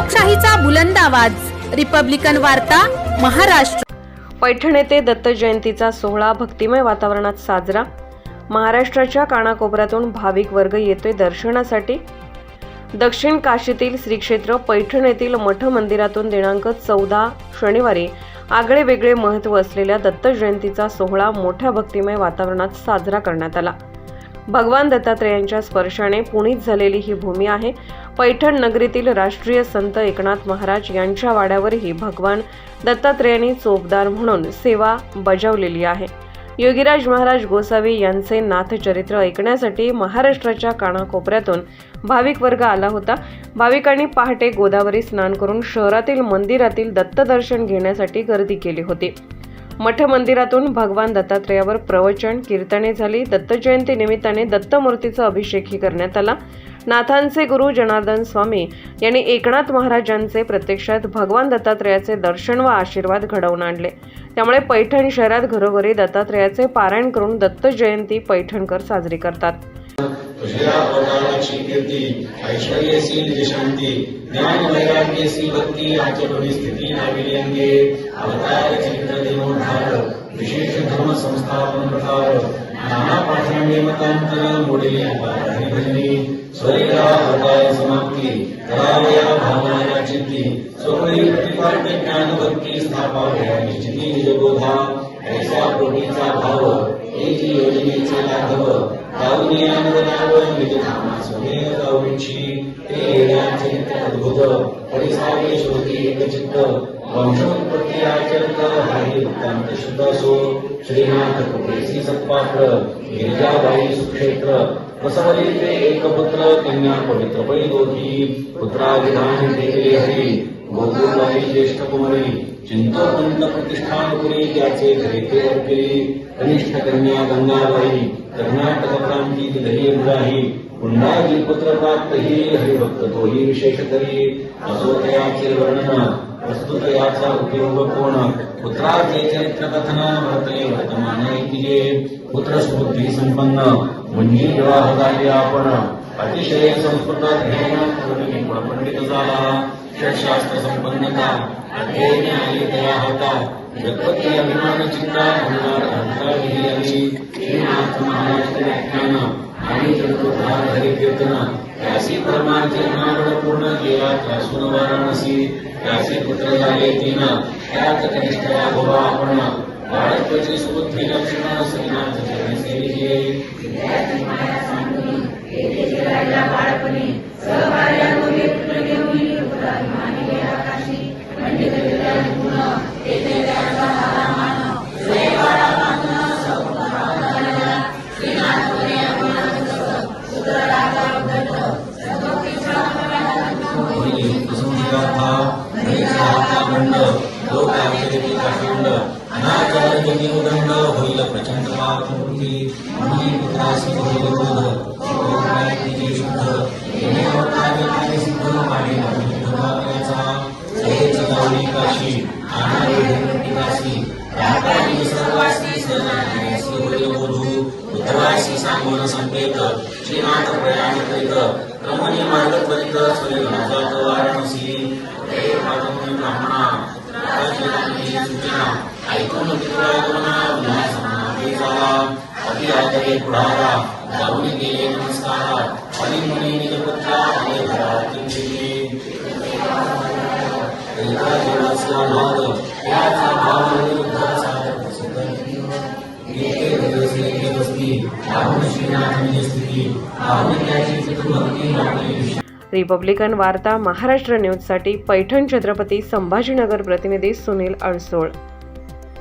लोकशाहीचा बुलंद आवाज, रिपब्लिकन वार्ता, महाराष्ट्र। पैठण येथे दत्त जयंतीचा सोहळा भक्तिमय वातावरणात साजरा। महाराष्ट्राच्या कानाकोपऱ्यातून भाविक वर्ग येतोय दर्शनासाठी। दक्षिण काशीतील श्री क्षेत्र पैठण येथील मठ मंदिरातून दिनांक 14 शनिवारी आगळे वेगळे महत्त्व असलेल्या दत्त जयंतीचा सोहळा मोठ्या भक्तिमय वातावरणात साजरा करण्यात आला। भगवान दत्तात्रेयांच्या स्पर्शाने पुनीत झालेली ही भूमी आहे। पैठण नगरीतील राष्ट्रीय संत एकनाथ महाराज यांच्या वाड्यावरही भगवान दत्तात्रेयांनी चोपदार म्हणून सेवा बजावलेली आहे। योगीराज महाराज गोसावी यांचे नाथचरित्र ऐकण्यासाठी महाराष्ट्राच्या कानाकोपऱ्यातून भाविक वर्ग आला होता। भाविकांनी पहाटे गोदावरी स्नान करून शहरातील मंदिरातील दत्त दर्शन घेण्यासाठी गर्दी केली होती। मठ मंदिरातून भगवान दत्तात्रेयावर प्रवचन कीर्तने झाली। दत्त जयंती निमित्ताने दत्तमूर्तीचा अभिषेकही करण्यात आला। नाथांचे गुरु जनार्दन स्वामी यांनी एकनाथ महाराजांचे प्रत्यक्षात भगवान दत्तात्रेयाचे दर्शन व आशीर्वाद घडवून आणले। त्यामुळे पैठण शहरात घरोघरी दत्तात्रेयाचे पारायण करून दत्त जयंती पैठणकर साजरी करतात। तुझ्या अवताराची कीर्ती, ऐश्वर्यशील शांती, ज्ञान वैराग्यशील भक्ती आचरणी स्थिती नाविली अंगे, अवतार चरित्र देवोद्धार, विशेष धर्म संस्थापन प्रकार, नाना पाठांनी मतांतर मोडली हरिभजनी, स्वरिया अवतार समाप्ती, करावया भावना चित्ती, सोहळी प्रतिपाद्य ज्ञान भक्ती स्थापाव्या निश्चिती निजबोधा, ऐसा कोटीचा भाव, एकी योजनेचे लाघव, दावनियानवनावर निजधामा सोहेर गावची, ते चरित्र अद्भुत, परिसावे श्रोती एकचित्त, वंशोत्पत्ती आचरित हरी भक्तांत शुद्ध असो, श्रीनाथ कपेसी सत्पात्र, गिरिजाबाई सुक्षेत्र, बसवली ते एक पुत्र, कन्या पवित्र पै दोघी, पुत्रा विधान देखले हरी, गोकुळबाई ज्येष्ठ कुमारी, चिंतोपंत प्रतिष्ठानपुरी त्याचे घरी ते केली, कनिष्ठ कन्या गंगाबाई, कर्नाटक प्रांती दही ग्राही, पुंडाजी पुत्र प्राप्त ही हरिभक्त तोही विशेष तरी, असो त्याचे वर्णन प्रस्तुत याचा उपयोग कोण, पुत्राचे चरित्र कथन वर्तले वर्तमान ऐकिजे, पुत्र सुबुद्धी संपन्न म्हणजे विवाह झाले आपण, अतिशय संस्कृतात घेऊन पंडित झाला, शास्त्र संपन्नता अध्ययन आली तया होता, जगपती अभिमान चिंता होणार अंतराविही आली, श्रीनाथ महाराज व्याख्यान आणि चतुर्धार हरी कीर्तन, त्यासी परमार्थे नावड पूर्ण केला त्रासून वाराणसी, त्याचे पुत्र झाले तीन, त्यात कनिष्ठ भोवा आपण, बाळत्वाची सुबुद्धी लक्ष्मण श्रीनाथ चरणी सेविके, होईल प्रचंड पापमूर्ती, मुली पुत्रासी होईल क्रोध, शिवोपायती शुद्ध, येणे अवतारे कार्य सिद्ध वाढे भगवानाचा, सहेच गावली काशी, आणारे धर्मपितासी, राहताली सर्वासी सर्वासी होईल बोधू, उद्धवासी सांगून संकेत, श्रीनाथ प्रयाण करीत, क्रमणी मार्ग त्वरित, स्वरी राजात वाराणसी, हे पादमुनी ब्राह्मणा, सूचना ऐकून अति आदरे पुढारा, जाऊन गेले नमस्कारा, आणि मुनी निजपुत्रा आणि घरातील देवी, एका देवाचा नाद, त्याचा भाव विरुद्ध साधक प्रसिद्ध, येथे हृदयसे बसती, राहुल श्रीनाथ निजस्थिती, राहुल त्याची पितृभक्ती मागली। रिपब्लिकन वार्ता महाराष्ट्र न्यूजसाठी पैठण छत्रपती संभाजीनगर प्रतिनिधी सुनील अडसोळ।